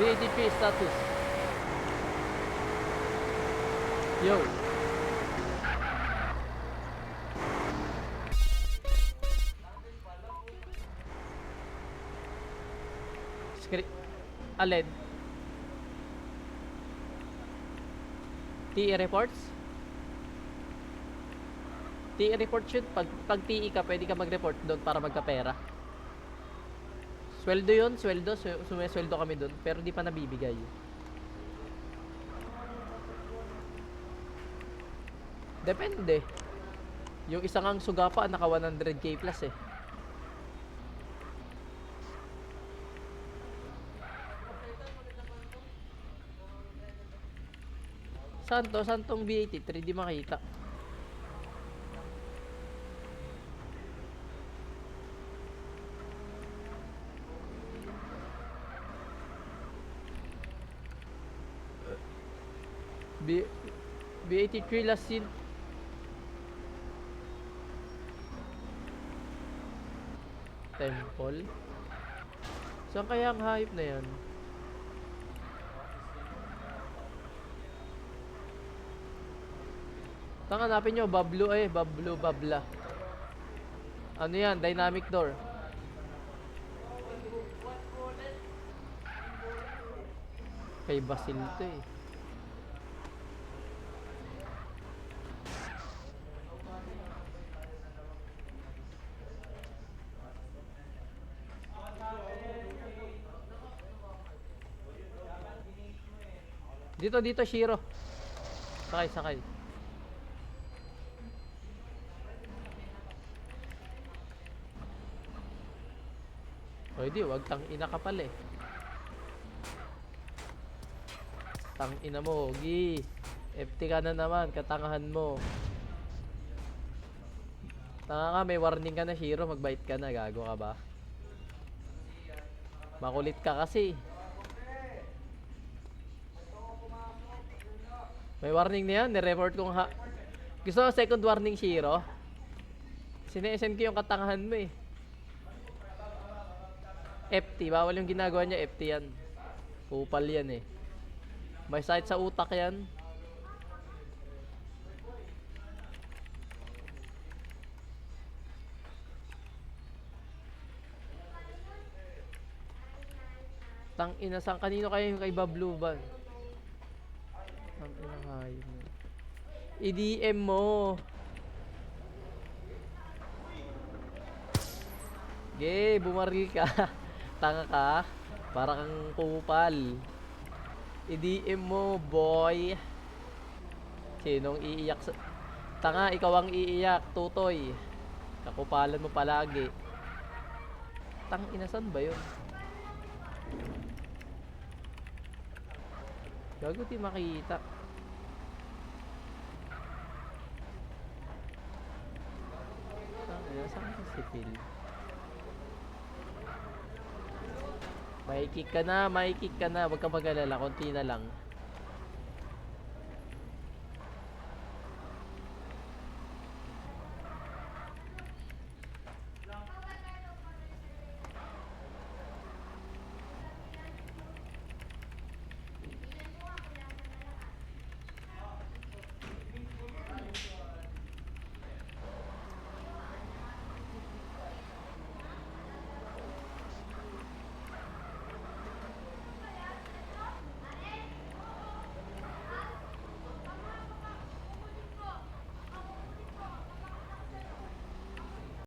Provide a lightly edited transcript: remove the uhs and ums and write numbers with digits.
B83 status. Yo. Alin? TE reports? TE report shoot. Pag TE ka, pwede ka mag-report doon para magkapera. Sweldo yun, sweldo. Sumesweldo kami doon, pero di pa nabibigay. Depende. Yung isang ang suga pa, naka 100k plus eh. Saan tong B83? Di makita. B83 last seen. Temple. Saan kaya ang hype na yan? Hanapin nyo, Babla. Ano yan? Dynamic door. Kay Basil to eh. Dito, Shiro. Sakay. O di, wag tang ina ka pala eh. Tang ina mo, Gi. FT ka na naman, katangahan mo. Tanga ka, may warning ka na, Shiro. Magbait ka na, gago ka ba? Makulit ka kasi. May warning na yan, nireport kong Gusto mo second warning, Shiro? Sinesend ko yung katangahan mo eh. FT, bawal yung ginagawa niya, FT yan. Kupal yan eh. May sakit sa utak yan. Tang ina, sang kanino kayo yung kay Bablu ba? Tang ina kayo. I-DM mo. Ge, bumaril ka. Tanga ka. Para kang kupal. I-DM mo, boy. Sinong iiyak sa... Tanga, ikaw ang iiyak, tutoy. Kakupalan mo palagi. Tang inasan ba yun? Gago di makita. Tang inasan si Phil. May kick ka na. Huwag kang mag-alala. Konti na lang.